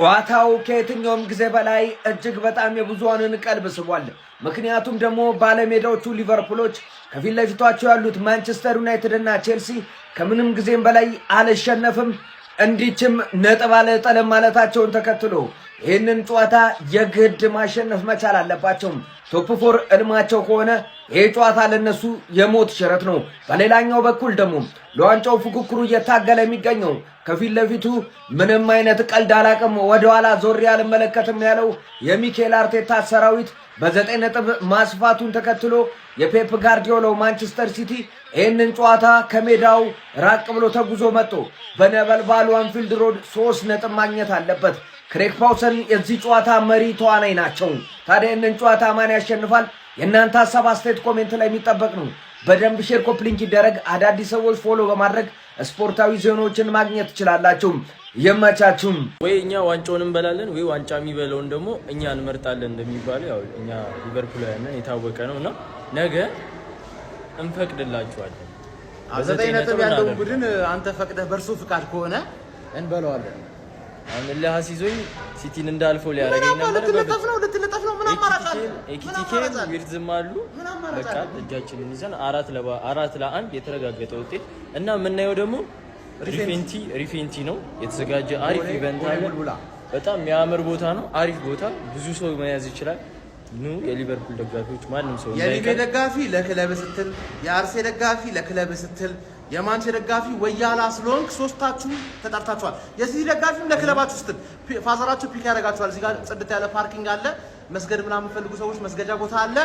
ጨዋታው ከየትኛውም ጊዜ በላይ እጅግ በጣም የብዙሃንን ቀልብ ስቧል። ምክንያቱም ደግሞ ባለሜዳዎቹ ሊቨርፑሎች ከፊት ለፊታቸው ያሉት ማንቸስተር ዩናይትድ እና ቼልሲ ከምንም ጊዜም በላይ አልሸነፍም እንዲችም ነጥብ አልጥልም ማለታቸውን ተከትሎ ይህንን ጨዋታ የግድ ማሸነፍ መቻል አለባቸው። ቶፕ ፎር እልማቸው ከሆነ ይህ ጨዋታ ለነሱ የሞት ሽረት ነው። በሌላኛው በኩል ደግሞ ለዋንጫው ፉክክሩ እየታገለ የሚገኘው ከፊት ለፊቱ ምንም አይነት ቀልድ አላቅም ወደኋላ ዞር አልመለከትም ያለው የሚኬል አርቴታ ሰራዊት በ9 ነጥብ ማስፋቱን ተከትሎ የፔፕ ጋርዲዮላው ማንቸስተር ሲቲ ይህንን ጨዋታ ከሜዳው ራቅ ብሎ ተጉዞ መጥቶ በነበልባሉ አንፊልድ ሮድ 3 ነጥብ ማግኘት አለበት። ክሬግ ፓውሰን የዚህ ጨዋታ መሪ ተዋናይ ናቸው። ታዲያ ይህንን ጨዋታ ማን ያሸንፋል? የእናንተ ሀሳብ አስተያየት ኮሜንት ላይ የሚጠበቅ ነው። በደንብ ሼር ኮፕሊንክ ይደረግ። አዳዲስ ሰዎች ፎሎ በማድረግ ስፖርታዊ ዜናዎችን ማግኘት ትችላላችሁ። የመቻችሁም ወይ እኛ ዋንጫውን እንበላለን ወይ ዋንጫ የሚበላውን ደግሞ እኛ እንመርጣለን እንደሚባለው ያው እኛ ሊቨርፑላውያን የታወቀ ነውና ነገ እንፈቅድላችኋለን። 9 ነጥብ ያለው ቡድን አንተ ፈቅደህ በርሱ ፍቃድ ከሆነ እንበላዋለን። አሁን ለሐሲዞኝ ሲቲን እንዳልፈው ሊያረጋኝ ነበር። ልትለጠፍ ነው ምን አማራጭ አለ? ኤኪቲኬን ዊርዝም አሉ። በቃ እጃችንን ይዘን 4-1 የተረጋገጠ ውጤት እና የምናየው ደግሞ ሪፌንቲ ነው የተዘጋጀ አሪፍ ኢቨንት አለ። በጣም የሚያምር ቦታ ነው። አሪፍ ቦታ ብዙ ሰው መያዝ ይችላል። ኑ የሊቨርፑል ደጋፊዎች ማንንም ሰው የሊቨ ደጋፊ ለክለብ ስትል፣ የአርሴ ደጋፊ ለክለብ ስትል፣ የማንቸ ደጋፊ ወያላ ስለሆንክ ሶስታችሁ ተጣርታችኋል። የሲቲ ደጋፊም ለክለባችሁ ስትል ፋዘራችሁ ፒክ ያደርጋችኋል። እዚህ ጋር ጽድት ያለ ፓርኪንግ አለ። መስገድ ምናምን ፈልጉ ሰዎች መስገጃ ቦታ አለ።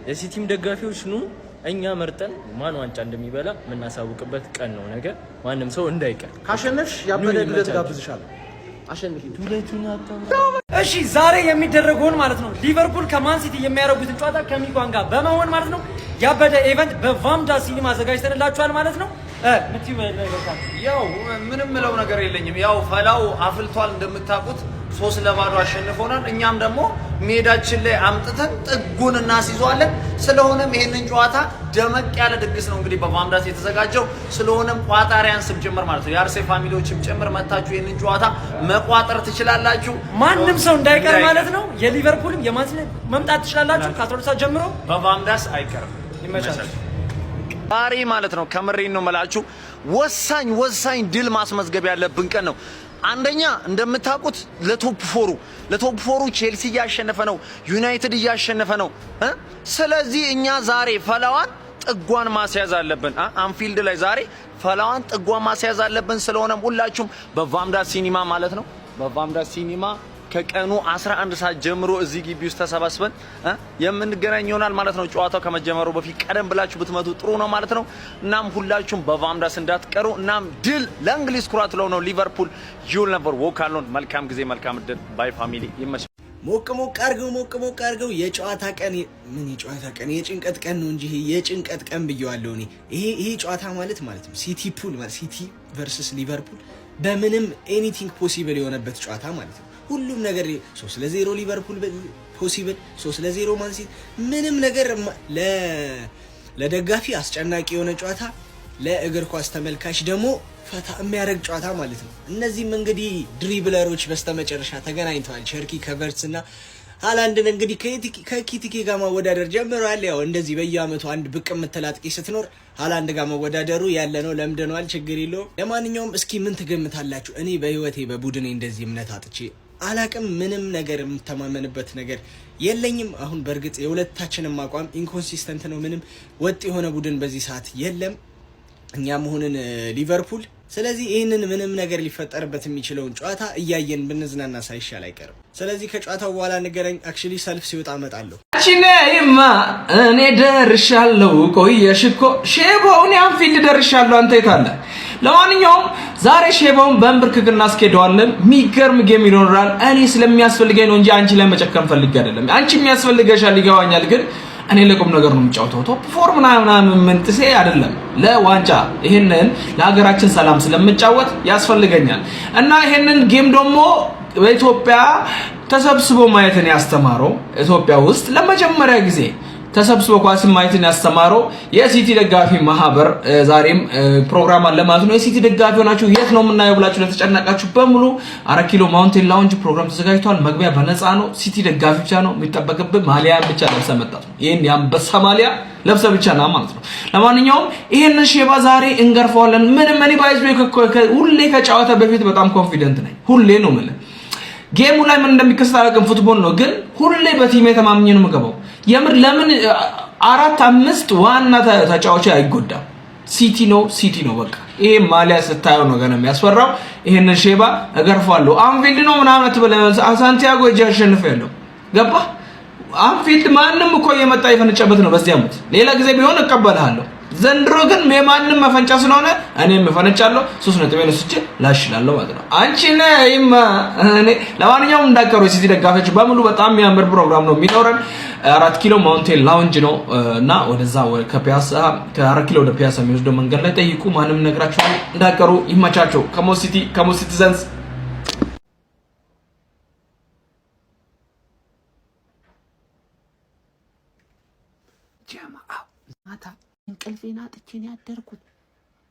የሲቲም ደጋፊዎች ኑ እኛ መርጠን ማን ዋንጫ እንደሚበላ የምናሳውቅበት ቀን ነው ነገ። ማንም ሰው እንዳይቀር። ካሸነፍሽ ያበደ ድለት ጋብዝሻለሁ። አሸንፊ ዱለቱን አጣው። እሺ ዛሬ የሚደረገውን ማለት ነው ሊቨርፑል ከማን ሲቲ የሚያደርጉትን ጨዋታ ከሚጓን ጋር በመሆን ማለት ነው ያበደ ኢቨንት በቫምዳ ሲኒማ አዘጋጅተንላችኋል ማለት ነው። ያው ምንም ምለው ነገር የለኝም። ያው ፈላው አፍልቷል እንደምታውቁት 3-0 አሸንፎናል። እኛም ደግሞ ሜዳችን ላይ አምጥተን ጥጉን እናስይዟለን። ስለሆነም ይሄንን ጨዋታ ደመቅ ያለ ድግስ ነው እንግዲህ በቫምዳስ የተዘጋጀው። ስለሆነም ቋጣሪያን ስም ጭምር ማለት ነው የአርሴ ፋሚሊዎችም ጭምር መታችሁ ይሄንን ጨዋታ መቋጠር ትችላላችሁ። ማንም ሰው እንዳይቀር ማለት ነው። የሊቨርፑልም የማንቸስተር መምጣት ትችላላችሁ። ከ12 ሰዓት ጀምሮ በቫምዳስ አይቀርም። ይመቻችሁ። ዛሬ ማለት ነው ከምሬን ነው መላችሁ ወሳኝ ድል ማስመዝገብ ያለብን ቀን ነው። አንደኛ እንደምታውቁት ለቶፕ ፎሩ ቼልሲ እያሸነፈ ነው፣ ዩናይትድ እያሸነፈ ነው። ስለዚህ እኛ ዛሬ ፈላዋን ጥጓን ማስያዝ አለብን። አንፊልድ ላይ ዛሬ ፈላዋን ጥጓን ማስያዝ አለብን። ስለሆነም ሁላችሁም በቫምዳስ ሲኒማ ማለት ነው በቫምዳስ ሲኒማ ከቀኑ 11 ሰዓት ጀምሮ እዚህ ግቢ ውስጥ ተሰባስበን የምንገናኝ ይሆናል ማለት ነው። ጨዋታው ከመጀመሩ በፊት ቀደም ብላችሁ ብትመጡ ጥሩ ነው ማለት ነው። እናም ሁላችሁም በቫምዳስ እንዳትቀሩ። እናም ድል ለእንግሊዝ ኩራት ነው ሊቨርፑል ዩል ነበር ወካሎን። መልካም ጊዜ መልካም ድል ባይ ፋሚሊ ይመች። ሞቅ አርገው የጨዋታ ቀን ምን የጨዋታ ቀን የጭንቀት ቀን ነው እንጂ የጭንቀት ቀን ብየዋለሁ እኔ። ይሄ ጨዋታ ማለት ነው ሲቲ ቨርሰስ ሊቨርፑል በምንም ኤኒቲንግ ፖሲብል የሆነበት ጨዋታ ማለት ነው። ሁሉም ነገር 3-0 ሊቨርፑል ፖሲብል 3-0 ማን ሲቲ ምንም ነገር ለደጋፊ አስጨናቂ የሆነ ጨዋታ፣ ለእግር ኳስ ተመልካች ደግሞ ፈታ የሚያደርግ ጨዋታ ማለት ነው። እነዚህም እንግዲህ ድሪብለሮች በስተመጨረሻ ተገናኝተዋል። ቸርኪ ከቨርትስ እና ሃላንድን እንግዲህ ከኪቲኬ ጋር ማወዳደር ጀምረዋል። ያው እንደዚህ በየአመቱ አንድ ብቅ የምትል አጥቂ ስትኖር ሃላንድ ጋር መወዳደሩ ያለ ነው፣ ለምደነዋል፣ ችግር የለውም። ለማንኛውም እስኪ ምን ትገምታላችሁ? እኔ በህይወቴ በቡድኔ እንደዚህ እምነት አጥቼ አላቅም። ምንም ነገር የምተማመንበት ነገር የለኝም። አሁን በእርግጥ የሁለታችንም አቋም ኢንኮንሲስተንት ነው። ምንም ወጥ የሆነ ቡድን በዚህ ሰዓት የለም እኛ መሆንን ሊቨርፑል። ስለዚህ ይህንን ምንም ነገር ሊፈጠርበት የሚችለውን ጨዋታ እያየን ብንዝናና ሳይሻል አይቀርም። ስለዚህ ከጨዋታው በኋላ ንገረኝ። አክቹሊ ሰልፍ ሲወጣ እመጣለሁ። እቺኔማ እኔ ደርሻለሁ። ቆየሽ እኮ ሼባውን አንፊልድ ደርሻለሁ። አንተ የት አለ? ለማንኛውም ዛሬ ሼባውን በእንብርክክ እናስኬደዋለን። የሚገርም ጌም ይኖራል። እኔ ስለሚያስፈልገኝ ነው እንጂ አንቺ ላይ መጨከም ፈልጌ አይደለም። አንቺ የሚያስፈልገሻል ይገባኛል፣ ግን እኔ ለቁም ነገር ነው የምጫወተው። ቶፕ ፎር ምናምን ምንጥሴ አይደለም፣ ለዋንጫ ይሄንን ለሀገራችን ሰላም ስለምጫወት ያስፈልገኛል። እና ይሄንን ጌም ደግሞ በኢትዮጵያ ተሰብስቦ ማየትን ያስተማረው ኢትዮጵያ ውስጥ ለመጀመሪያ ጊዜ ተሰብስቦ ኳስ ማየትን ያስተማረው የሲቲ ደጋፊ ማህበር ዛሬም ፕሮግራም አለ ማለት ነው። የሲቲ ደጋፊ ሆናችሁ የት ነው የምናየው ብላችሁ ለተጨነቃችሁ በሙሉ 4 ኪሎ ማውንቴን ላውንጅ ፕሮግራም ተዘጋጅቷል። መግቢያ በነፃ ነው። ሲቲ ደጋፊ ብቻ ነው የሚጠበቅብህ ማሊያን ብቻ ለብሰህ መጣት ነው። ይሄን የአንበሳ ማሊያ ለብሰህ ብቻ ነው ማለት ነው። ለማንኛውም ይሄንን ሼባ ዛሬ እንገርፈዋለን። ምንም እኔ ባይዝ ሁሌ ከጨዋታ በፊት በጣም ኮንፊደንት ነኝ። ሁሌ ነው ማለት ጌሙ ላይ ምን እንደሚከሰት አላውቅም። ፉትቦል ነው ግን ሁሌ በቲሜ ተማምኜ ነው የምገባው። የምር ለምን 4-5 ዋና ተጫዋቾች አይጎዳም? ሲቲ ነው በቃ። ይሄ ማሊያ ስታየው ነው ገና የሚያስፈራው። ይሄንን ሼባ እገርፋለሁ። አንፊልድ ነው ምናምን አትበለ። ሳንቲያጎ እጅ አሸንፍ ያለው ገባ። አንፊልድ ማንም እኮ የመጣ የፈነጨበት ነው በዚህ አመት። ሌላ ጊዜ ቢሆን እቀበልሃለሁ። ዘንድሮ ግን የማንም መፈንጫ ስለሆነ እኔም እፈነጫለሁ። 3 ነጥብ ወስጄ ላሽላለሁ ማለት ነው። አንቺ ነይማ እኔ ለማንኛውም እንዳቀሩ ሲቲ ደጋፊዎች በሙሉ በጣም የሚያምር ፕሮግራም ነው የሚኖረን። 4 ኪሎ ማውንቴን ላውንጅ ነው እና ወደዛ ከፒያሳ ከ4 ኪሎ ወደ ፒያሳ የሚወስደው መንገድ ላይ ጠይቁ። ማንም ነግራችሁ እንዳቀሩ ይመቻቸው። ከሞ ሲቲዘንስ ጀማዓ ማታ እንቅልፌን አጥቼ ነው ያደርኩት።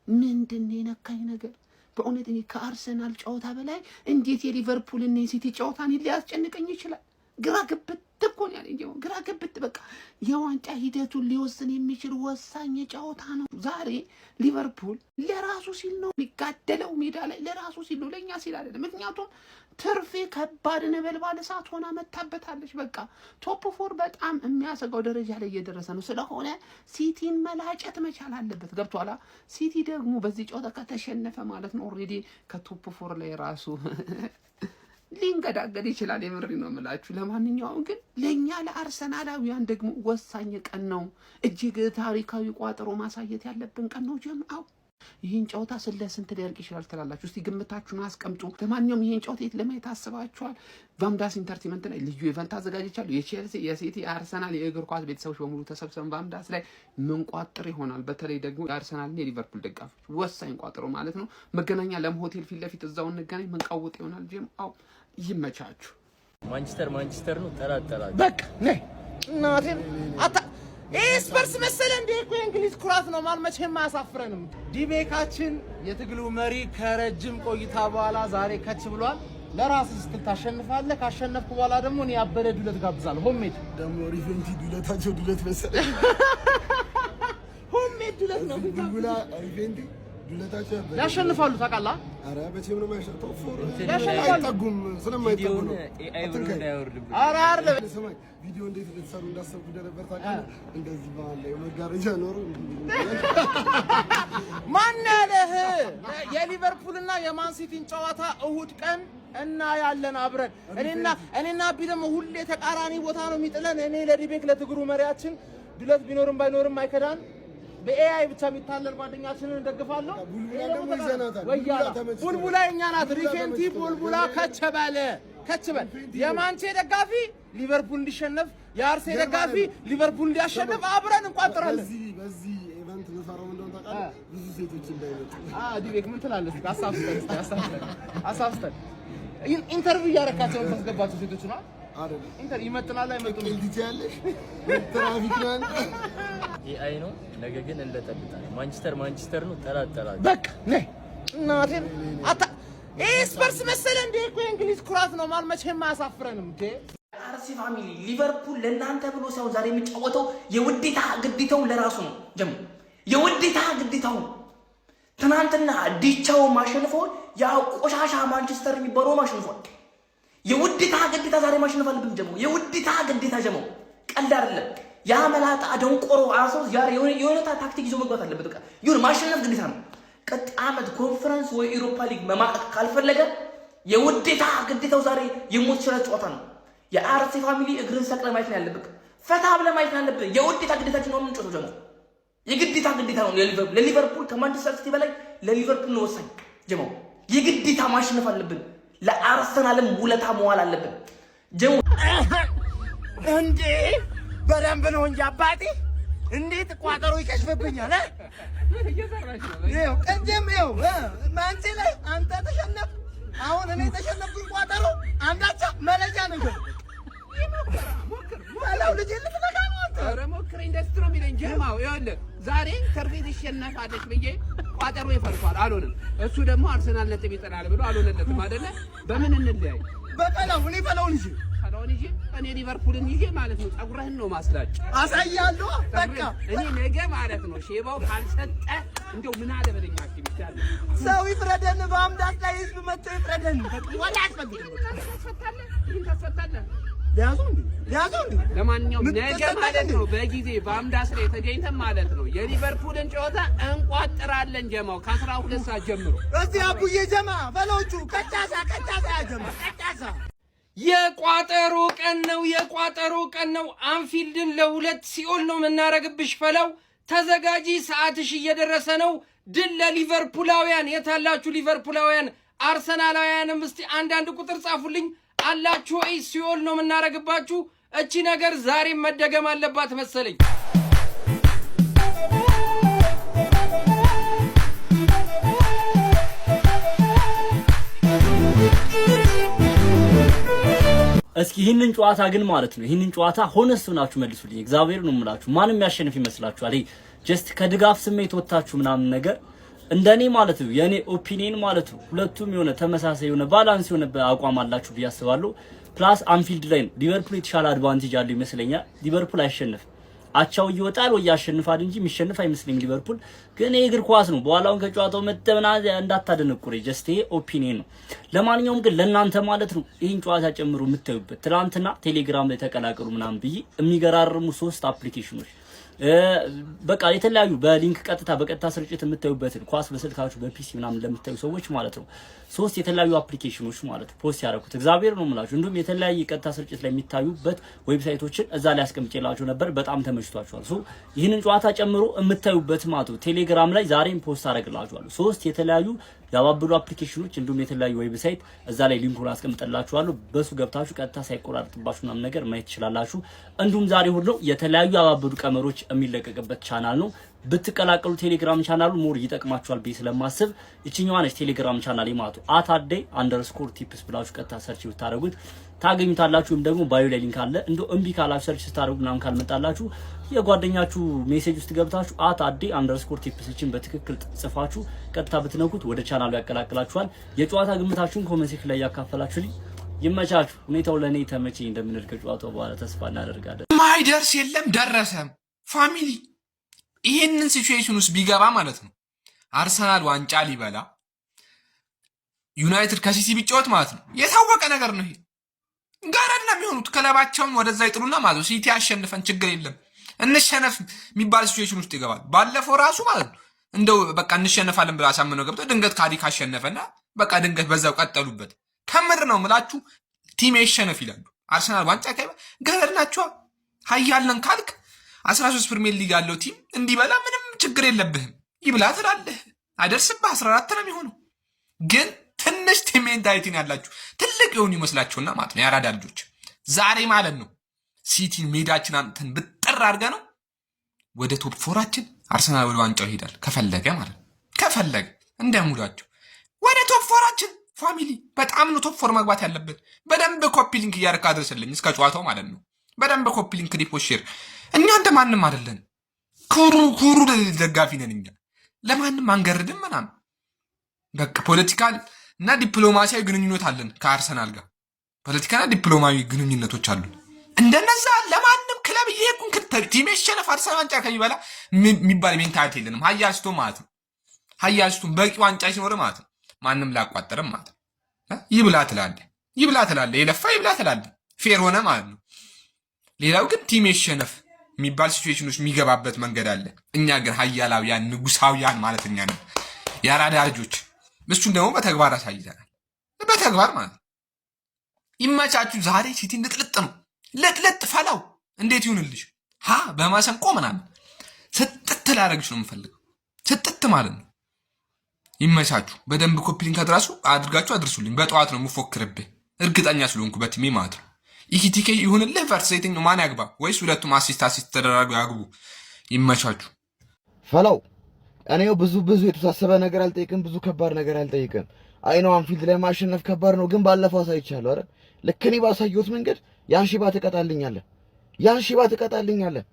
ምንድን ነው የነካኝ ነገር? በእውነት እኔ ከአርሰናል ጨዋታ በላይ እንዴት የሊቨርፑል እና የሲቲ ጨዋታን ሊያስጨንቀኝ ይችላል? ግራ ግብት እኮ ነው ያለኝ። ግራ ግብት በቃ የዋንጫ ሂደቱን ሊወስን የሚችል ወሳኝ ጨዋታ ነው ዛሬ። ሊቨርፑል ለራሱ ሲል ነው የሚጋደለው ሜዳ ላይ፣ ለራሱ ሲል ነው፣ ለኛ ሲል አይደለም። ምክንያቱም ትርፌ ከባድ ነበልባል እሳት ሆና መታበታለች። በቃ ቶፕ 4 በጣም የሚያሰጋው ደረጃ ላይ እየደረሰ ነው። ስለሆነ ሲቲን መላጨት መቻል አለበት። ገብቷላ? ሲቲ ደግሞ በዚህ ጨዋታ ከተሸነፈ ማለት ነው ኦልሬዲ ከቶፕ 4 ላይ ራሱ ሊንገዳገድ ይችላል። የምሪ ነው የምላችሁ። ለማንኛውም ግን ለኛ ለአርሰናላውያን ደግሞ ወሳኝ ቀን ነው። እጅግ ታሪካዊ ቋጠሮ ማሳየት ያለብን ቀን ነው። ጀምአው ይህን ጨዋታ ስንት ሊያልቅ ይችላል ትላላችሁ? እስቲ ግምታችሁን አስቀምጡ። ለማንኛውም ይህን ጨዋታ የት ለማየት አስባችኋል? ቫምዳስ ኢንተርቴይንመንት ላይ ልዩ ኢቨንት አዘጋጅቻለሁ። የቼልሲ፣ የሲቲ፣ የአርሰናል የእግር ኳስ ቤተሰቦች በሙሉ ተሰብስበን ቫምዳስ ላይ ምን ቋጥር ይሆናል። በተለይ ደግሞ የአርሰናልና የሊቨርፑል ደጋፊዎች ወሳኝ ቋጥሮ ማለት ነው። መገናኛ ለም ሆቴል ፊት ለፊት እዛው እንገናኝ። ምን ቀውጥ ይሆናል። ጀምአው ይመቻችሁ። ማንቸስተር ነው ጠላጠላ በቃ ነይ እናቴን አታ ስፐርስ መሰለ እንደ እኮ የእንግሊዝ ኩራት ነው ማለት መቼም አያሳፍረንም። ዲቤካችን የትግሉ መሪ ከረጅም ቆይታ በኋላ ዛሬ ከች ብሏል። ለራስህ ስትል ታሸንፋለህ። ካሸነፍኩ በኋላ ደግሞ እኔ ያበደ ዱለት ጋብዛለሁ። ሆሜድ ደግሞ ሪቨንቲ ዱለታቸው ዱለት መሰለ ሆሜድ ዱለት ነው ጉላ ሪቨንቲ ዱለታቸው ያሸንፋሉ። ታውቃለህ? ኧረ መቼም ነው የማይሸነፈው። አይጠጉም ስለማይጠጉ ነው። ኤአይ ብሎ እንዳይወርድ ኧረ አይደለም። ስማኝ ቪዲዮ እንዴት ልትሰሩ እንዳሰብኩ እንደነበር ታውቃለህ? እንደዚህ ባለ መጋረጃ ኖሮ ማን ያለህ የሊቨርፑልና የማን ሲቲን ጨዋታ እሁድ ቀን እና ያለን አብረን እኔና አቢ ደግሞ ሁሌ ተቃራኒ ቦታ ነው የሚጥለን። እኔ ለዲቤክ ለትግሩ መሪያችን ዱለት ቢኖርም ባይኖርም አይከዳን በኤአይ ብቻ የሚታለል ጓደኛችንን እንደግፋለሁ። ቡልቡላ እኛ ናት። ሪፌንቲ ቡልቡላ ከቸበለ የማንቼ ደጋፊ ሊቨርፑል እንዲሸነፍ፣ የአርሴ ደጋፊ ሊቨርፑል እንዲያሸንፍ አብረን እንቋጥራለን። በዚህ ኢቨንት ነው እንደሆነ ታውቃለህ። ብዙ ሴቶች እንዳይመጡ ዲቤክ ምን ትላለህ? አሳፍስተን ኢንተርቪው እያደረካቸው ታስገባቸው ሴቶች ነው አይደል? ኢንተር ይመጥናል አይመጥንም? እንዴት ያለሽ ትራፊክ ነው ኤአይ ነው። ነገ ግን እንደጠብጣለን። ማንቸስተር ነው ጠላጠላ በቃ ነይ እናቴን አታ ስፐርስ መሰለ እንደ እኮ የእንግሊዝ ኩራት ነው ማለት መቼም አያሳፍረንም። እንዴ አርሲ ፋሚሊ ሊቨርፑል ለእናንተ ብሎ ሳይሆን ዛሬ የሚጫወተው የውዴታ ግዴታው ለራሱ ነው። ጀም የውዴታ ግዴታው ትናንትና ዲቻው ማሸንፈው ያ ቆሻሻ ማንቸስተር የሚባለው ማሸንፏል። የውዴታ ግዴታ ዛሬ ማሸነፍ አለብን። ጀሞ የውዴታ ግዴታ ጀሞ ቀልድ አይደለም። ያ መላጣ ደንቆሮ አሰው ዛሬ የሆነ ታክቲክ ይዞ መግባት አለበት። በቃ ይሁን ማሸነፍ ግዴታ ነው። ቀጣይ ዓመት ኮንፈረንስ ወይ ኢሮፓ ሊግ መማቀቅ ካልፈለገ የውዴታ ግዴታው ዛሬ የሞት ሽረት ጨዋታ ነው። የአርሲ ፋሚሊ እግርን ሰቅለ ማየት ነው ያለብህ። ፈታ ብለህ ማየት ነው ያለብህ። የውዴታ ግዴታችን ነው የምንጮተው ጀሞ የግዴታ ግዴታ ነው። ለሊቨርፑል ከማንቸስተር ሲቲ በላይ ለሊቨርፑል ነው ወሳኝ ጀሞ የግዴታ ማሸነፍ አለብን። ለአርሰናልም ውለታ መዋል አለብን ጀሞ እንዴ በደንብ ነው እንጂ አባቴ እንዴት ቋጠሮ ይከሽፍብኛል? ቅድም ማንቼ ላይ አንተ ተሸነፍ፣ አሁን እኔ ተሸነፍኩኝ። ቋጠሮ አንዳቻ መለጃ ነገር መላው ልጅ ልትነካ ነው አንተ ኧረ ሞክረኝ ደስ ነው የሚለኝ ጀማው። ይኸውልህ ዛሬ ተርፌ ትሸነፋለች ብዬ ቋጠሮ ይፈርሷል አልሆንም። እሱ ደግሞ አርሰናል ነጥብ ይጥላል ብሎ አልሆነለትም አይደለ? በምን እንለያይ? በቀላው እኔ በላውን ይዤ እኔ ሊቨርፑልን ይዤ ማለት ነው። ፀጉርህን ነው ማስላጭ አሳያለሁ። በቃ እኔ ነገ ማለት ነው ሼባው ካልሰጠ እንደው ምን አለ በለኛ አክቲቪቲ አለ ሰው ይፍረደን። በአምዳስ ላይ ህዝብ መጥቶ ይፍረደን። ወላ አስፈልግም ታስፈታለህ ሊያዙ እንዴ ለማንኛውም ነገ ማለት ነው በጊዜ በአምዳስ ላይ ተገኝተን ማለት ነው የሊቨርፑልን ጨዋታ እንቋጥራለን። ጀማው ከ12 ሰዓት ጀምሮ እስቲ አቡዬ ጀማ በሎቹ ከጫሳ ጀማ ከጫሳ የቋጠሮ ቀን ነው። አንፊልድን ለሁለት ሲኦል ነው የምናረግብሽ ፈለው። ተዘጋጂ፣ ሰዓትሽ እየደረሰ ነው። ድል ለሊቨርፑላውያን። የታላችሁ ሊቨርፑላውያን? አርሰናላውያንም እስቲ አንዳንድ ቁጥር ጻፉልኝ። አላችሁ ወይ? ሲኦል ነው የምናረግባችሁ። እቺ ነገር ዛሬም መደገም አለባት መሰለኝ። እስኪ ይህንን ጨዋታ ግን ማለት ነው ይህንን ጨዋታ ሆነስ ሆናችሁ መልሱልኝ። እግዚአብሔር ነው የምላችሁ። ማንም ያሸንፍ ይመስላችኋል? ጀስት ከድጋፍ ስሜት ወጣችሁ ምናምን ነገር እንደኔ ማለት ነው የኔ ኦፒኒየን ማለት ነው ሁለቱም የሆነ ተመሳሳይ የሆነ ባላንስ የሆነ አቋም አላችሁ ብዬ አስባለሁ። ፕላስ አንፊልድ ላይ ነው ሊቨርፑል የተሻለ አድቫንቴጅ አለው ይመስለኛል። ሊቨርፑል አይሸነፍም፣ አቻው ይወጣል ወይ ያሸንፋል እንጂ የሚሸነፍ አይመስልም። ሊቨርፑል ግን የእግር ኳስ ነው። በኋላውን ከጨዋታው መተምና እንዳታደነቁሪ ጀስት ይሄ ኦፒኒየን ነው። ለማንኛውም ግን ለእናንተ ማለት ነው ይህን ጨዋታ ጨምሮ የምታዩበት ትናንትና ቴሌግራም ላይ ተቀላቀሉ ምናምን ብዬ የሚገራርሙ 3 አፕሊኬሽኖች በቃ የተለያዩ በሊንክ በቀጥታ ስርጭት የምታዩበትን ኳስ በስልካችሁ በፒሲ ምናምን ለምታዩ ሰዎች ማለት ነው 3 የተለያዩ አፕሊኬሽኖች ማለት ፖስት ያደረኩት እግዚአብሔር ነው የምላችሁ። እንዲሁም የተለያየ ቀጥታ ስርጭት ላይ የሚታዩበት ዌብሳይቶችን እዛ ላይ አስቀምጬላችሁ ነበር። በጣም ተመችቷችኋል። ይህንን ጨዋታ ጨምሮ የምታዩበት ማለት ነው ቴሌግራም ላይ ዛሬም ፖስት አደርግላችኋለሁ 3 የተለያዩ ያባብሉ አፕሊኬሽኖች እንዲሁም የተለያዩ ዌብሳይት እዛ ላይ ሊንኩን አስቀምጥላችኋለሁ። በሱ ገብታችሁ ቀጥታ ሳይቆራረጥባችሁ ምናምን ነገር ማየት ትችላላችሁ። እንዲሁም ዛሬ ሁሉ የተለያዩ ያባብሉ ቀመሮች የሚለቀቅበት ቻናል ነው። ብትቀላቀሉ ቴሌግራም ቻናሉ ሞር ይጠቅማችኋል ብዬ ስለማስብ እቺኛዋ ነች ቴሌግራም ቻናል ይማቱ @day_tips ብላችሁ ቀጥታ ሰርች ብታደርጉት ታገኙታላችሁ። ወይም ደግሞ ባዮ ላይ ሊንክ አለ። እንደው እምቢ ካላችሁ ሰርች ስታደርጉ ምናምን ካልመጣላችሁ የጓደኛችሁ ሜሴጅ ውስጥ ገብታችሁ @day_tips እቺን በትክክል ጽፋችሁ ቀጥታ ብትነኩት ወደ ቻናሉ ያቀላቅላችኋል። የጨዋታ ግምታችሁን ኮሜንት ሴክሽን ላይ ያካፈላችሁልኝ ይመቻችሁ። ሁኔታው ለኔ ተመቸኝ እንደምንል ከጨዋታው በኋላ ተስፋ እናደርጋለን። ማይደርስ የለም ደረሰም ፋሚሊ ይሄንን ሲቹዌሽን ውስጥ ቢገባ ማለት ነው አርሰናል ዋንጫ ሊበላ ዩናይትድ ከሲቲ ቢጫወት ማለት ነው የታወቀ ነገር ነው። ይሄ ጋራድ ነው የሚሆኑት። ክለባቸውን ወደዛ ይጥሉና ማለት ነው ሲቲ ያሸንፈን ችግር የለም እንሸነፍ የሚባል ሲቹዌሽን ውስጥ ይገባል። ባለፈው ራሱ ማለት ነው እንደው በቃ እንሸነፋለን ብለው አሳምነው ገብተው ድንገት ካዲ ካሸነፈና በቃ ድንገት በዛው ቀጠሉበት። ከምር ነው ምላችሁ ቲም ይሸነፍ ይላሉ። አርሰናል ዋንጫ ካይባ ጋራድ ናቸው። ሀያልን ካልክ 13 ፕሪሚየር ሊግ ያለው ቲም እንዲበላ ምንም ችግር የለብህም። ይብላ ትላለህ አይደርስብህ 14 ነው የሚሆነው። ግን ትንሽ ቲም ሜንታሊቲን ያላችሁ ትልቅ የሆኑ ይመስላችሁና ማለት ነው ያራዳ ልጆች ዛሬ ማለት ነው ሲቲን ሜዳችን አንተን ብጥር አድርገ ነው ወደ ቶፕ 4ችን አርሰናል ወደ ዋንጫው ይሄዳል ከፈለገ ማለት ነው። ከፈለገ እንደሙዳቸው ወደ ቶፕ 4ችን ፋሚሊ በጣም ነው ቶፕ 4 መግባት ያለበት። በደንብ ኮፒ ሊንክ እያደረክ አድርስልኝ እስከ ጨዋታው ማለት ነው። በደንብ ኮፒ ሊንክ ሪፖስት ሼር። እኛ እንደማንም አይደለን። ኩሩ ደጋፊ ነን እኛ። ለማንም አንገርድም ምናምን። በቃ ፖለቲካል እና ዲፕሎማሲያዊ ግንኙነት አለን ከአርሰናል ጋር። ፖለቲካና ዲፕሎማዊ ግንኙነቶች አሉን። እንደነዛ ለማንም ክለብ እየሄድኩን ቲም ይሸነፍ አርሰናል ዋንጫ ከሚበላ የሚባል ሜንታሊቲ የለንም። ሀያልስቶ ማለት ነው። ሀያልስቶ በቂ ዋንጫ ሲኖር ማለት ነው ማንም ላቋጠርም ማለት ነው። ይብላ ትላለህ የለፋ ይብላ ትላለህ። ፌር ሆነ ማለት ነው። ሌላው ግን ቲም ይሸነፍ የሚባል ሲቹዌሽኖች የሚገባበት መንገድ አለ። እኛ ግን ሀያላውያን ንጉሳውያን ማለት እኛ ነን የአራዳ ልጆች። እሱን ደግሞ በተግባር አሳይተናል። በተግባር ማለት ይመቻችሁ። ዛሬ ሲቲ ልጥልጥ ነው። ለጥለጥ ፈላው እንዴት ይሁንልሽ? በማሰንቆ ምናምን ስጥት ላደርግሽ ነው የምፈልገው። ስጥት ማለት ነው። ይመቻችሁ። በደንብ ኮፒሊንግ አድርጋችሁ አድርሱልኝ። በጠዋት ነው የምፎክርብህ እርግጠኛ ስለሆንኩ በቲሜ ማለት ነው። ኢኪቲኬ ይሁንልህ ቨርስ የትኛው ማን ያግባ? ወይስ ሁለቱም አሲስት ተደራርገው ያግቡ? ይመቻችሁ። ፈላው እኔው ብዙ የተሳሰበ ነገር አልጠይቅም። ብዙ ከባድ ነገር አልጠይቅም። አይ ነው አንፊልድ ላይ ማሸነፍ ከባድ ነው፣ ግን ባለፈው አሳይቻለሁ አይደል? ልክ እኔ ባሳየሁት መንገድ ያን ሽባ ትቀጣልኛለህ።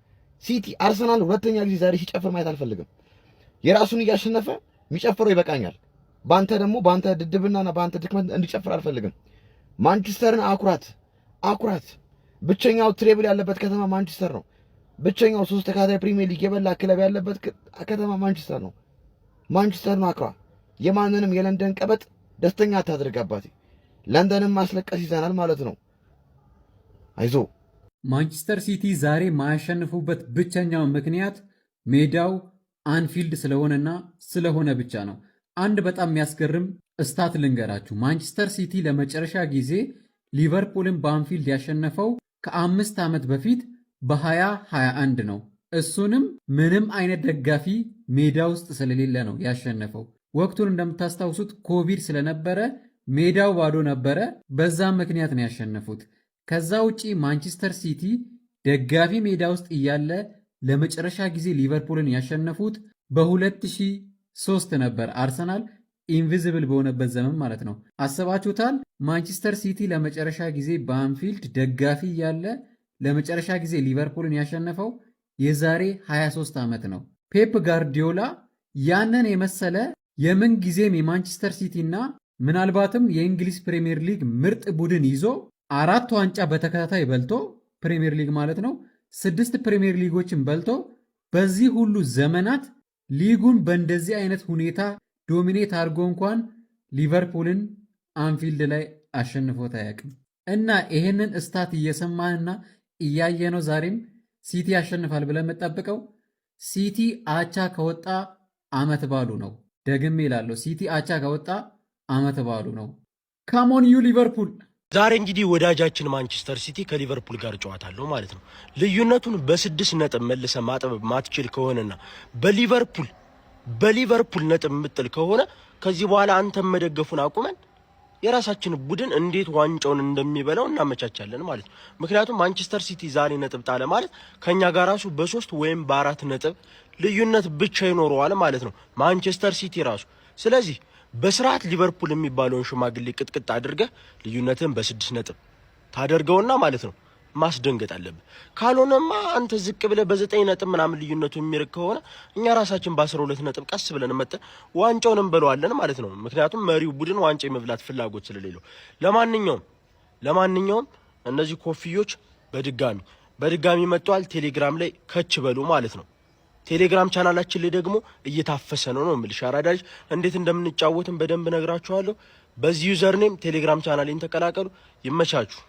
ሲቲ አርሰናል ሁለተኛ ጊዜ ዛሬ ሲጨፍር ማየት አልፈልግም። የራሱን እያሸነፈ የሚጨፍረው ይበቃኛል። ባንተ ድድብናና ባንተ ድክመት እንዲጨፍር አልፈልግም። ማንቸስተርን አኩራት። ብቸኛው ትሬብል ያለበት ከተማ ማንቸስተር ነው። ብቸኛው 3 ተከታታይ ፕሪሚየር ሊግ የበላ ክለብ ያለበት ከተማ ማንቸስተር ነው። ማንቸስተርን አክራ። የማንንም የለንደን ቀበጥ ደስተኛ አታድርግ አባቴ። ለንደንን ማስለቀስ ይዘናል ማለት ነው። አይዞ። ማንቸስተር ሲቲ ዛሬ ማያሸንፉበት ብቸኛው ምክንያት ሜዳው አንፊልድ ስለሆነ ብቻ ነው። አንድ በጣም የሚያስገርም ስታት ልንገራችሁ። ማንቸስተር ሲቲ ለመጨረሻ ጊዜ ሊቨርፑልን በአንፊልድ ያሸነፈው ከ5 ዓመት በፊት በ2021 ነው። እሱንም ምንም አይነት ደጋፊ ሜዳ ውስጥ ስለሌለ ነው ያሸነፈው። ወቅቱን እንደምታስታውሱት ኮቪድ ስለነበረ ሜዳው ባዶ ነበረ። በዛ ምክንያት ነው ያሸነፉት። ከዛ ውጪ ማንቸስተር ሲቲ ደጋፊ ሜዳ ውስጥ እያለ ለመጨረሻ ጊዜ ሊቨርፑልን ያሸነፉት በ2003 ነበር። አርሰናል ኢንቪዚብል በሆነበት ዘመን ማለት ነው። አስባችሁታል? ማንቸስተር ሲቲ ለመጨረሻ ጊዜ በአንፊልድ ደጋፊ እያለ ለመጨረሻ ጊዜ ሊቨርፑልን ያሸነፈው የዛሬ 23 ዓመት ነው። ፔፕ ጋርዲዮላ ያንን የመሰለ የምን ጊዜም የማንቸስተር ሲቲ እና ምናልባትም የእንግሊዝ ፕሪሚየር ሊግ ምርጥ ቡድን ይዞ 4 ዋንጫ በተከታታይ በልቶ ፕሪሚየር ሊግ ማለት ነው 6 ፕሪሚየር ሊጎችን በልቶ በዚህ ሁሉ ዘመናት ሊጉን በእንደዚህ አይነት ሁኔታ ዶሚኔት አድርጎ እንኳን ሊቨርፑልን አንፊልድ ላይ አሸንፎት አያውቅም። እና ይሄንን እስታት እየሰማንና እያየነው ዛሬም ሲቲ ያሸንፋል ብለን የምጠብቀው ሲቲ አቻ ከወጣ ዓመት ባሉ ነው። ደግሜ እላለሁ፣ ሲቲ አቻ ከወጣ ዓመት ባሉ ነው። ካሞን ዩ ሊቨርፑል። ዛሬ እንግዲህ ወዳጃችን ማንቸስተር ሲቲ ከሊቨርፑል ጋር ጨዋታ አለው ማለት ነው። ልዩነቱን በ6 ነጥብ መልሰ ማጥበብ ማትችል ከሆነና በሊቨርፑል ነጥብ ምጥል ከሆነ ከዚህ በኋላ አንተም መደገፉን አቁመን የራሳችን ቡድን እንዴት ዋንጫውን እንደሚበላው እናመቻቻለን ማለት ነው። ምክንያቱም ማንቸስተር ሲቲ ዛሬ ነጥብ ጣለ ማለት ከኛ ጋር ራሱ በ3 ወይም በ4 ነጥብ ልዩነት ብቻ ይኖረዋል ማለት ነው ማንቸስተር ሲቲ ራሱ። ስለዚህ በስርዓት ሊቨርፑል የሚባለውን ሽማግሌ ቅጥቅጥ አድርገህ ልዩነትን በ6 ነጥብ ታደርገውና ማለት ነው ማስደንገጥ አለብህ። ካልሆነማ አንተ ዝቅ ብለህ በ9 ነጥብ ምናምን ልዩነቱ የሚርቅ ከሆነ እኛ ራሳችን በ12 ነጥብ ቀስ ብለን መጥተን ዋንጫውን እንበለዋለን ማለት ነው። ምክንያቱም መሪው ቡድን ዋንጫ የመብላት ፍላጎት ስለሌለው። ለማንኛውም እነዚህ ኮፍዮች በድጋሚ መጥተዋል። ቴሌግራም ላይ ከች በሉ ማለት ነው። ቴሌግራም ቻናላችን ላይ ደግሞ እየታፈሰ ነው የምልሽ። አራዳጅ እንዴት እንደምንጫወትን በደንብ ነግራችኋለሁ። በዚህ ዩዘርኔም ቴሌግራም ቻናሌን ተቀላቀሉ። ይመቻችሁ።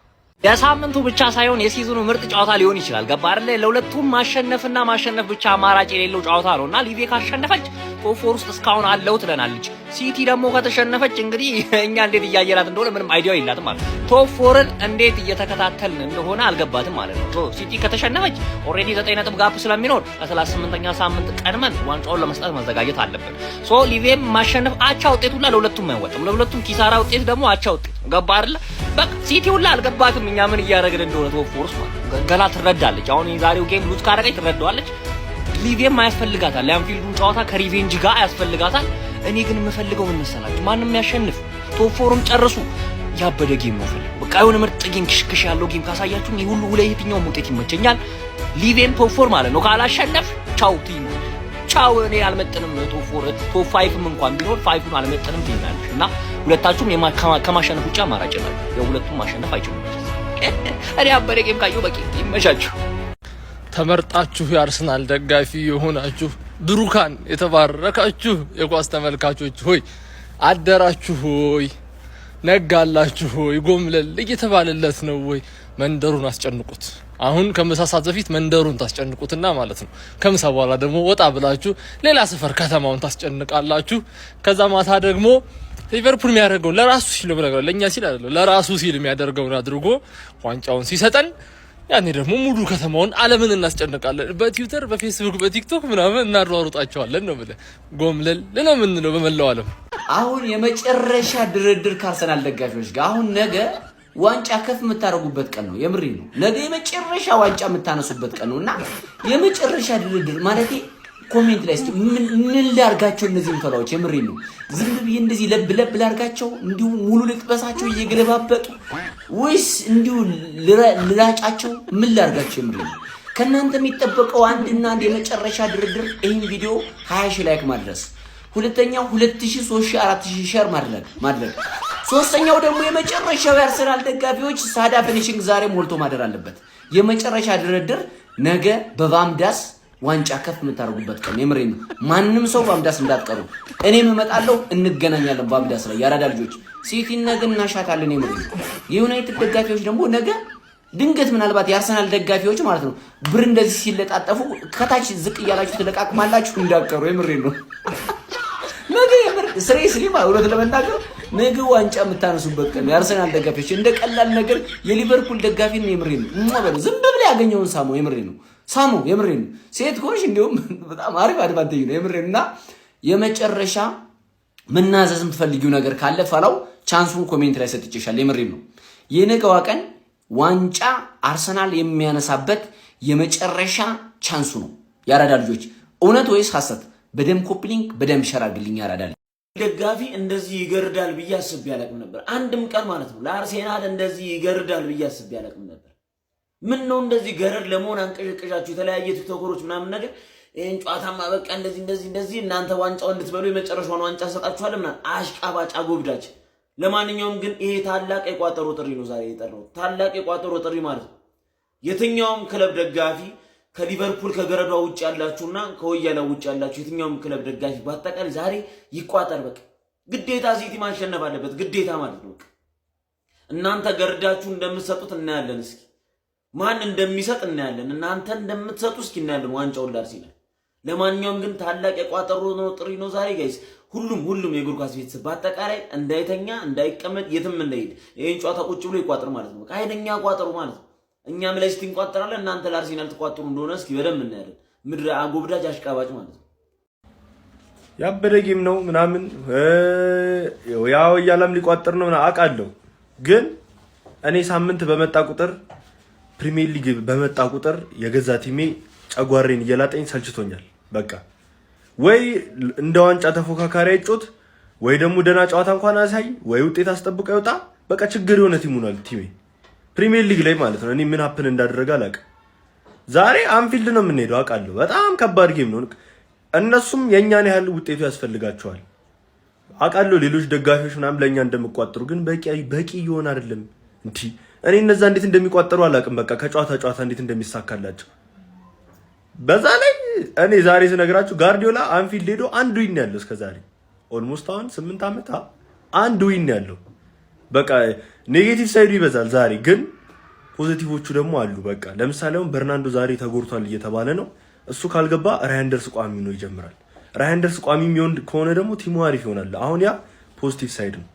የሳምንቱ ብቻ ሳይሆን የሲዝኑ ምርጥ ጨዋታ ሊሆን ይችላል። ገባ አይደል? ለሁለቱም ማሸነፍና ማሸነፍ ብቻ አማራጭ የሌለው ጨዋታ ነውና ሊቬ ካሸነፈች ቶፕ 4 ውስጥ እስካሁን አለው ትለናለች። ሲቲ ደግሞ ከተሸነፈች እንግዲህ እኛ እንዴት እያየላት እንደሆነ ምንም አይዲያ የላትም ማለት ነው። ቶፕ 4ን እንዴት እየተከታተልን እንደሆነ አልገባትም ማለት ነው። ሲቲ ከተሸነፈች ኦልሬዲ 9 ነጥብ ጋፕ ስለሚኖር ለ38ኛ ሳምንት ቀድመን ዋንጫውን ለመስጠት መዘጋጀት አለብን። ሊቬም ማሸነፍ አቻ ውጤት ሁላ ለሁለቱም አይወጣም። ለሁለቱም ኪሳራ ውጤት ደግሞ አቻ ውጤት ገባ አይደል? በቃ ሲቲ ሁላ አልገባትም እኛ ምን እያደረግን እንደሆነ ቶፕ 4 ማለት ገና ትረዳለች። አሁን የዛሬው ጌም ሉዝ ካረገች ትረዳዋለች። ሊቬም ያስፈልጋታል። የአንፊልዱን ጨዋታ ከሪቬንጅ ጋር ያስፈልጋታል። እኔ ግን የምፈልገው ምን መሰላችሁ? ማንም ያሸንፍ ቶፕ 4ም ጨርሱ ያበደ ጌም ነው ፈልግ። በቃ የሆነ ምርጥ ጌም ክሽክሽ ያለው ጌም ካሳያችሁ ይሄ ሁሉ ለየትኛውም ውጤት ይመቸኛል። ሊቬም ቶፕ 4 ማለት ነው። ካላሸነፍ ቻው ቲም ቻው። እኔ አልመጥንም ቶፕ 4 ቶፕ 5ም እንኳን ቢኖር 5ን አልመጥንም ትይናለሽ እና ሁለታችሁም ከማሸነፍ ውጭ አማራጭ ነው። የሁለቱም ማሸነፍ አይችሉም። እኔ አበደ ጌም ካየሁ በቂ ይመቻችሁ። ተመርጣችሁ የአርሰናል ደጋፊ የሆናችሁ ብሩካን የተባረካችሁ የኳስ ተመልካቾች ሆይ አደራችሁ ሆይ ነጋላችሁ ሆይ ጎምለል እየተባለለት ነው ወይ? መንደሩን አስጨንቁት። አሁን ከምሳ ሰዓት በፊት መንደሩን ታስጨንቁትና ማለት ነው። ከምሳ በኋላ ደግሞ ወጣ ብላችሁ ሌላ ሰፈር ከተማውን ታስጨንቃላችሁ። ከዛ ማታ ደግሞ ሊቨርፑል የሚያደርገው ለራሱ ሲል ነው ብለህ ለኛ ሲል አይደለም ለራሱ ሲል የሚያደርገውን አድርጎ ዋንጫውን ሲሰጠን ያኔ ደግሞ ሙሉ ከተማውን ዓለምን እናስጨንቃለን። በትዊተር በፌስቡክ በቲክቶክ ምናምን እናሯሩጣቸዋለን ነው ብለህ ጎምለል ነው የምንለው በመላው ዓለም። አሁን የመጨረሻ ድርድር ከአርሰናል ደጋፊዎች ጋር አሁን ነገ ዋንጫ ከፍ የምታደርጉበት ቀን ነው። የምሬ ነው። ነገ የመጨረሻ ዋንጫ የምታነሱበት ቀን ነውና የመጨረሻ ድርድር ማለት ኮሜንት ላይ ምን ላርጋቸው እነዚህ ፈላዎች? የምሬ ነው። ዝም ብዬ እንደዚህ ለብ ላርጋቸው እንዲሁ ሙሉ ልጥበሳቸው እየገለባበጡ ወይስ እንዲሁ ልራጫቸው? ምን ላርጋቸው? የምሬ ነው። ከእናንተ የሚጠበቀው አንድና አንድ የመጨረሻ ድርድር ይህን ቪዲዮ 20 ሺህ ላይክ ማድረስ፣ ሁለተኛው 2000፣ 3000፣ 4000 ሼር ማድረግ፣ ሶስተኛው ደግሞ የመጨረሻው የአርሰናል ደጋፊዎች ሳዳ ፊኒሽንግ ዛሬ ሞልቶ ማደር አለበት። የመጨረሻ ድርድር ነገ በቫምዳስ ዋንጫ ከፍ የምታደርጉበት ቀን የምሬን ነው። ማንም ሰው ቫምዳስ እንዳትቀሩ። እኔም እመጣለሁ፣ እንገናኛለን ቫምዳስ ላይ ያራዳ ልጆች። ሲቲ ነገ እናሻታለን የምሬን ነው። የዩናይትድ ደጋፊዎች ደግሞ ነገ ድንገት ምናልባት የአርሰናል ደጋፊዎች ማለት ነው ብር እንደዚህ ሲለጣጠፉ ከታች ዝቅ እያላችሁ ትለቃቅማላችሁ እንዳትቀሩ የምሬን ነው። ነገ የምር ስሬስሊ ማለት ለመናገር ነገ ዋንጫ የምታነሱበት ቀን የአርሰናል ደጋፊዎች እንደ ቀላል ነገር የሊቨርፑል ደጋፊ ነው የምሬን ነው። ዝም ብለህ ያገኘውን ሳሞ የምሬን ነው። ሳሙ የምሬን ነው። ሴት ኮሽ እንደውም በጣም አሪፍ አድቫንቴጅ ነው የምሬን። እና የመጨረሻ መናዘዝ የምትፈልጊው ነገር ካለ ፈላው ቻንሱን ኮሜንት ላይ ሰጥቼሻለሁ የምሬን ነው። የነገዋ ቀን ዋንጫ አርሰናል የሚያነሳበት የመጨረሻ ቻንሱ ነው። ያራዳ ልጆች እውነት ወይስ ሐሰት? በደም ኮፕሊንግ በደም ሸራግልኝ ያራዳ ደጋፊ እንደዚህ ይገርዳል ብዬ አስቤ አላቅም ነበር። አንድም ቀን ማለት ነው ለአርሴናል እንደዚህ ይገርዳል ብዬ አስቤ አላቅም ነበር። ምን ነው እንደዚህ ገረድ ለመሆን አንቀሸቀሻችሁ የተለያየ ቲክቶከሮች ምናምን ነገር ይሄን ጨዋታማ በቃ እንደዚህ እናንተ ዋንጫው እንድትበሉ የመጨረሻውን ዋንጫ ሰጣችኋል ምናምን አሽቃባጭ አጎብዳች። ለማንኛውም ግን ይሄ ታላቅ የቋጠሮ ጥሪ ነው ዛሬ የጠራው። ታላቅ የቋጠሮ ጥሪ ማለት ነው የትኛውም ክለብ ደጋፊ ከሊቨርፑል ከገረዷ ውጭ ያላችሁና ከወያላ ውጭ ያላችሁ የትኛውም ክለብ ደጋፊ በአጠቃላይ ዛሬ ይቋጠር። በቃ ግዴታ ሲቲ ማሸነፍ አለበት ግዴታ ማለት ነው። እናንተ ገርዳችሁ እንደምትሰጡት እናያለን። እስኪ ማን እንደሚሰጥ እናያለን። እናንተ እንደምትሰጡ እስኪ እናያለን ዋንጫውን ለአርሰናል። ለማንኛውም ግን ታላቅ የቋጠሮ ነው ጥሪ ነው ዛሬ ጋይስ። ሁሉም የእግር ኳስ ቤተሰብ በአጠቃላይ እንዳይተኛ እንዳይቀመጥ የትም እንዳይሄድ ይሄን ጨዋታ ቁጭ ብሎ ይቋጥር ማለት ነው። ኃይለኛ ቋጠሮ ማለት ነው። እኛም ላይ ሲቲ እንቋጥራለን፣ እናንተ ለአርሰናል ተቋጥሩ እንደሆነ እስኪ በደንብ እናያለን። ምድረ አጎብዳጅ አሽቃባጭ ማለት ነው። ያበደ ጌም ነው ምናምን ያው ያለም ሊቋጥር ነው አውቃለሁ። ግን እኔ ሳምንት በመጣ ቁጥር ፕሪሚየር ሊግ በመጣ ቁጥር የገዛ ቲሜ ጨጓሬን እየላጠኝ ሰልችቶኛል። በቃ ወይ እንደ ዋንጫ ተፎካካሪ አይጮት ወይ ደግሞ ደና ጨዋታ እንኳን አሳይ ወይ ውጤት አስጠብቆ ይወጣ። በቃ ችግር የሆነ ቲም ሆኗል ቲሜ ፕሪሚየር ሊግ ላይ ማለት ነው። እኔ ምን ሀፕን እንዳደረገ አላውቅም። ዛሬ አንፊልድ ነው የምንሄደው አውቃለሁ። በጣም ከባድ ጌም ነው። እነሱም የኛን ያህል ውጤቱ ያስፈልጋቸዋል አውቃለሁ። ሌሎች ደጋፊዎች ምናምን ለኛ እንደምቋጥሩ ግን በቂ ይሆን አይደለም እንዴ? እኔ እነዛ እንዴት እንደሚቋጠሩ አላውቅም። በቃ ከጨዋታ እንዴት እንደሚሳካላቸው በዛ ላይ እኔ ዛሬ ስነግራችሁ ጋርዲዮላ አንፊልድ ሄዶ አንድ ዊን ያለው እስከዛሬ ኦልሞስት አሁን 8 ዓመት አንድ ዊን ያለው። በቃ ኔጌቲቭ ሳይዱ ይበዛል። ዛሬ ግን ፖዚቲቮቹ ደግሞ አሉ። በቃ ለምሳሌ አሁን በርናንዶ ዛሬ ተጎድቷል እየተባለ ነው። እሱ ካልገባ ራይንደርስ ቋሚ ነው ይጀምራል። ራይንደርስ ቋሚ የሚሆን ከሆነ ደግሞ ቲሙ አሪፍ ይሆናል። አሁን ያ ፖዚቲቭ ሳይድ ነው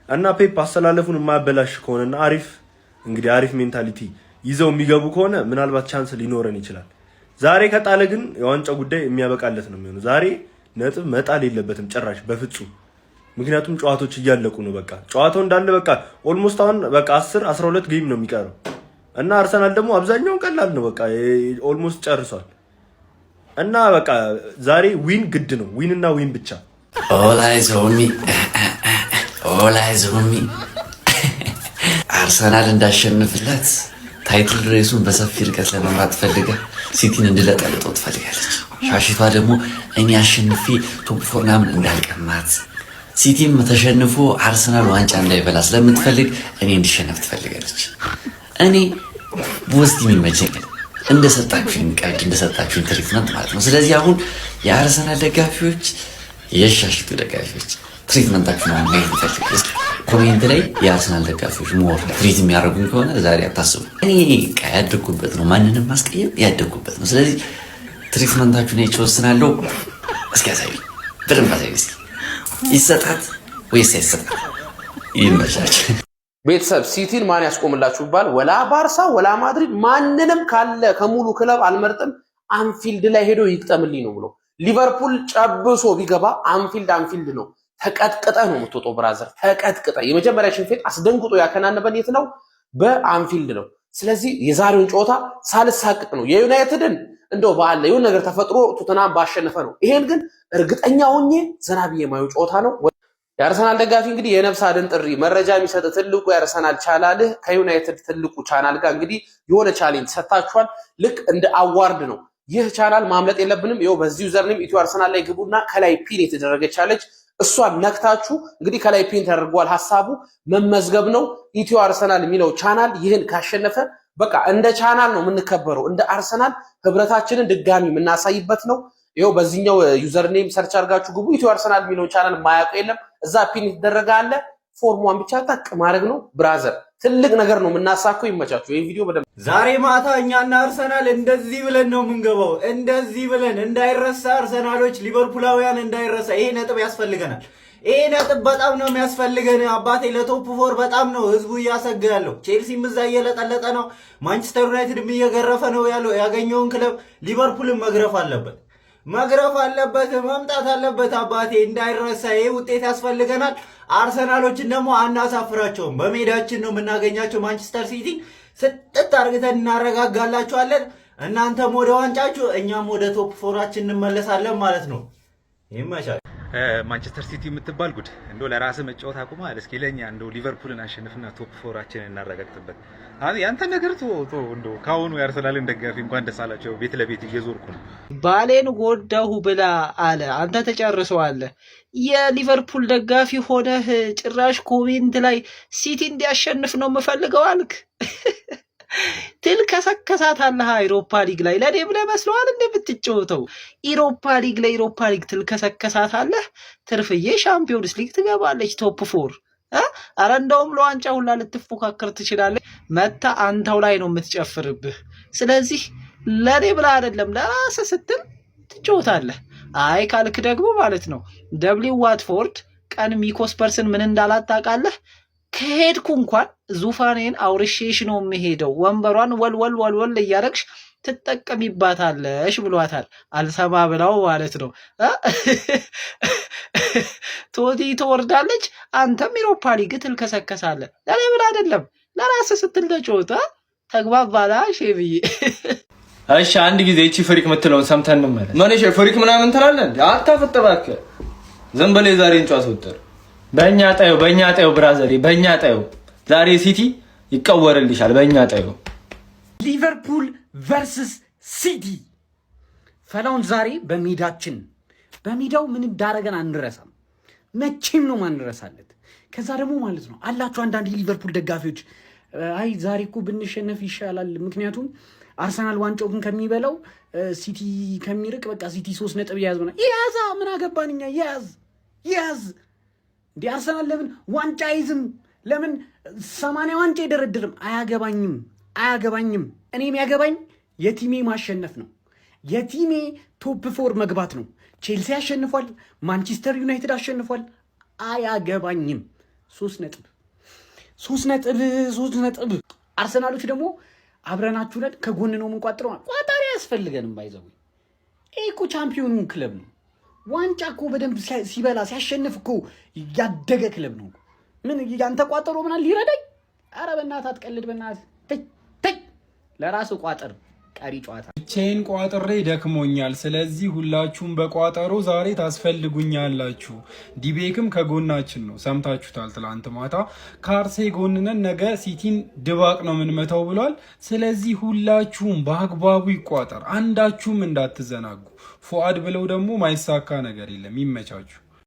እና ፔፕ አስተላለፉን የማያበላሽ ከሆነና እንግዲህ አሪፍ ሜንታሊቲ ይዘው የሚገቡ ከሆነ ምናልባት ቻንስ ሊኖረን ይችላል። ዛሬ ከጣለ ግን የዋንጫው ጉዳይ የሚያበቃለት ነው የሚሆነው። ዛሬ ነጥብ መጣል የለበትም ጭራሽ በፍጹም። ምክንያቱም ጨዋታዎች እያለቁ ነው። በቃ ጨዋታው እንዳለ በቃ ኦልሞስት አሁን በቃ 10-12 ጌም ነው የሚቀረው እና አርሰናል ደግሞ አብዛኛውን ቀላል ነው በቃ ኦልሞስት ጨርሷል። እና በቃ ዛሬ ዊን ግድ ነው። ዊን እና ዊን ብቻ። ኦላይዝ ሆሚ አርሰናል እንዳሸንፍላት ታይትል ሬሱን በሰፊ ርቀት ለመምራት ፈልጋ ሲቲን እንድለጠልጠው ትፈልጋለች። ሻሽቷ ደግሞ እኔ አሸንፌ ቶፕ 4 ምናምን እንዳልቀማት ሲቲም ተሸንፎ አርሰናል ዋንጫ እንዳይበላ ስለምትፈልግ እኔ እንዲሸነፍ ትፈልጋለች። እኔ ቦስቲ የሚመቸኝ እንደሰጣችሁኝ ቀልድ እንደሰጣችሁኝ ትሪትመንት ማለት ነው። ስለዚህ አሁን የአርሰናል ደጋፊዎች የሻሽቱ ደጋፊዎች ትሪትመንታችሁ ነው ማየት ይፈልጋል። ኮሜንት ላይ የአርሰናል ደጋፊዎች ሞር ትሪት የሚያደርጉኝ ከሆነ ዛሬ አታስቡ። እኔ ያደግኩበት ነው፣ ማንንም ማስቀየም ያደግኩበት ነው። ስለዚህ ትሪትመንታችሁን አይቼ ወስናለሁ። እስኪ ያሳዩኝ፣ በደንብ አሳዩኝ። እስኪ ይሰጣት ወይስ አይሰጣት? ይመቻች። ቤተሰብ ሲቲን ማን ያስቆምላችሁ ይባል? ወላ ባርሳ ወላ ማድሪድ ማንንም ካለ ከሙሉ ክለብ አልመርጥም። አንፊልድ ላይ ሄዶ ይቅጠምልኝ ነው ብሎ ሊቨርፑል ጨብሶ ቢገባ አንፊልድ ነው። ተቀጥቅጠህ ነው የምትወጣው ብራዘር፣ ተቀጥቅጠህ። የመጀመሪያ ሽንፈት አስደንግጦ ያከናነበን የት ነው? በአንፊልድ ነው። ስለዚህ የዛሬውን ጨዋታ ሳልሳቅቅ ነው የዩናይትድን እንደው ባለ የሆነ ነገር ተፈጥሮ ቶተናም ባሸነፈ ነው። ይሄን ግን እርግጠኛ ሆኜ ዘና ብዬ የማየው ጨዋታ ነው። የአርሰናል ደጋፊ እንግዲህ የነፍስ አድን ጥሪ መረጃ የሚሰጥ ትልቁ የአርሰናል ቻናል ከዩናይትድ ትልቁ ቻናል ጋር እንግዲህ የሆነ ቻሌንጅ ሰጣችኋል። ልክ እንደ አዋርድ ነው። ይህ ቻናል ማምለጥ የለብንም። ይኸው በዚህ ዩዘርኔም ኢትዮ አርሰናል ላይ ግቡና ከላይ ፒን የተደረገች አለች። እሷን ነክታችሁ እንግዲህ ከላይ ፒን ተደርጓል። ሐሳቡ መመዝገብ ነው። ኢትዮ አርሰናል የሚለው ቻናል ይህን ካሸነፈ በቃ እንደ ቻናል ነው የምንከበረው። እንደ አርሰናል ህብረታችንን ድጋሚ የምናሳይበት ነው። ይኸው በዚህኛው ዩዘርኔም ሰርች አድርጋችሁ ግቡ። ኢትዮ አርሰናል የሚለው ቻናል ማያውቀው የለም። እዛ ፒን የተደረገ አለ። ፎርሟን ብቻ ታቅ ማድረግ ነው። ብራዘር ትልቅ ነገር ነው የምናሳከው። ይመቻችሁ። ይሄ ቪዲዮ በደንብ ዛሬ ማታ እኛና አርሰናል እንደዚህ ብለን ነው የምንገባው። እንደዚህ ብለን እንዳይረሳ፣ አርሰናሎች ሊቨርፑላውያን እንዳይረሳ። ይሄ ነጥብ ያስፈልገናል። ይሄ ነጥብ በጣም ነው የሚያስፈልገን። አባቴ ለቶፕ ፎር በጣም ነው ህዝቡ እያሰጋ ያለው። ቼልሲም እዛ እየለጠለጠ ነው። ማንቸስተር ዩናይትድም እየገረፈ ነው ያለው። ያገኘውን ክለብ ሊቨርፑልም መግረፍ አለበት፣ መምጣት አለበት። አባቴ እንዳይረሳ። ይሄ ውጤት ያስፈልገናል። አርሰናሎችን ደግሞ አናሳፍራቸውም። በሜዳችን ነው የምናገኛቸው። ማንቸስተር ሲቲ ስጥት አርግተን እናረጋጋላችኋለን። እናንተም ወደ ዋንጫችሁ፣ እኛም ወደ ቶፕ ፎራችን እንመለሳለን ማለት ነው። ይመቻል። ማንቸስተር ሲቲ የምትባል ጉድ እንደው ለራስህ መጫወት አቁመሃል። እስኪ ለኛ እንደው ሊቨርፑልን አሸንፍና ቶፕ ፎራችንን እናረጋግጥበት። ያንተ ነገር እንደው ካሁኑ የአርሰናልን ደጋፊ እንኳን ደስ አላቸው። ቤት ለቤት እየዞርኩ ነው። ባሌን ጎዳሁ ብላ አለ አንተ ተጨርሰዋለህ። የሊቨርፑል ደጋፊ ሆነህ ጭራሽ ኮሜንት ላይ ሲቲ እንዲያሸንፍ ነው የምፈልገው አልክ። ትልከሰከሳታለህ አውሮፓ ሊግ ላይ። ለኔ ብለህ መስለዋል እንደምትጫወተው ኢሮፓ ሊግ ላይ ኢሮፓ ሊግ ትልከሰከሳታለህ። ትርፍዬ ሻምፒዮንስ ሊግ ትገባለች ቶፕ ፎር። አረ እንደውም ለዋንጫ ሁላ ልትፎካከር ትችላለች። መታ አንተው ላይ ነው የምትጨፍርብህ። ስለዚህ ለኔ ብለህ አይደለም ለራስህ ስትል ትጫወታለህ። አይ ካልክ ደግሞ ማለት ነው ደብሊው ዋትፎርድ ቀን ሚኮስፐርስን ምን እንዳላት ታውቃለህ? ከሄድኩ እንኳን ዙፋኔን አውርሼሽ ነው የምሄደው፣ ወንበሯን ወልወል እያረግሽ ትጠቀሚባታለሽ ብሏታል። አልሰማ ብላው ማለት ነው። ቶቲ ትወርዳለች፣ አንተም ኢሮፓ ሊግ ትልከሰከሳለህ። ለኔ ብለህ አይደለም ለራስህ ስትል ተጫወታ። ተግባባላ ሼብዬ። እሺ አንድ ጊዜ እቺ ፍሪክ የምትለውን ሰምተን እንመለስ። ምን እሺ ፍሪክ ምናምን ትላለህ እንዴ? አታፍጥባከ ዝም ብለህ ዛሬን ጫስ ወጥር። በእኛ ጣዩ ብራዘሪ፣ በእኛ ጣዩ ዛሬ ሲቲ ይቀወርልሻል። በእኛ ጣዩ ሊቨርፑል ቨርሰስ ሲቲ ፈላውን ዛሬ በሜዳችን በሜዳው ምን እንዳረገን አንረሳም። መቼም ነው ማንረሳለት። ከዛ ደግሞ ማለት ነው አላችሁ አንዳንድ የሊቨርፑል ደጋፊዎች አይ ዛሬ እኮ ብንሸነፍ ይሻላል፣ ምክንያቱም አርሰናል ዋንጫውን ከሚበላው ሲቲ ከሚርቅ በቃ ሲቲ 3 ነጥብ ያዝ ነው። ያዛ ምን አገባንኛ? ያዝ እንዴ አርሰናል ለምን ዋንጫ አይዝም? ለምን 80 ዋንጫ ይደረድርም? አያገባኝም። እኔ የሚያገባኝ የቲሜ ማሸነፍ ነው። የቲሜ ቶፕ ፎር መግባት ነው። ቼልሲ አሸንፏል፣ ማንቸስተር ዩናይትድ አሸንፏል። አያገባኝም። 3 ነጥብ። አርሰናሎች ደግሞ አብረናችሁ ነን፣ ከጎን ነው የምንቋጥረው። ቋጣሪ አያስፈልገንም። ባይዘው ይሄ እኮ ቻምፒዮኑ ክለብ ነው። ዋንጫ እኮ በደንብ ሲበላ ሲያሸንፍ እኮ ያደገ ክለብ ነው። ምን ያንተ ቋጠሮ ምናምን ሊረዳኝ? አረ በእናትህ አትቀልድ። በእናትህ ተይ፣ ለራስህ ቋጥር። ቀሪ ጨዋታ ብቻዬን ቋጥሬ ደክሞኛል። ስለዚህ ሁላችሁም በቋጠሮ ዛሬ ታስፈልጉኛላችሁ። ዲቤክም ከጎናችን ነው፣ ሰምታችሁታል። ትላንት ማታ ከአርሴ ጎንነን ነገ ሲቲን ድባቅ ነው የምንመታው ብሏል። ስለዚህ ሁላችሁም በአግባቡ ይቋጠር፣ አንዳችሁም እንዳትዘናጉ። ፉአድ ብለው ደግሞ ማይሳካ ነገር የለም። ይመቻችሁ።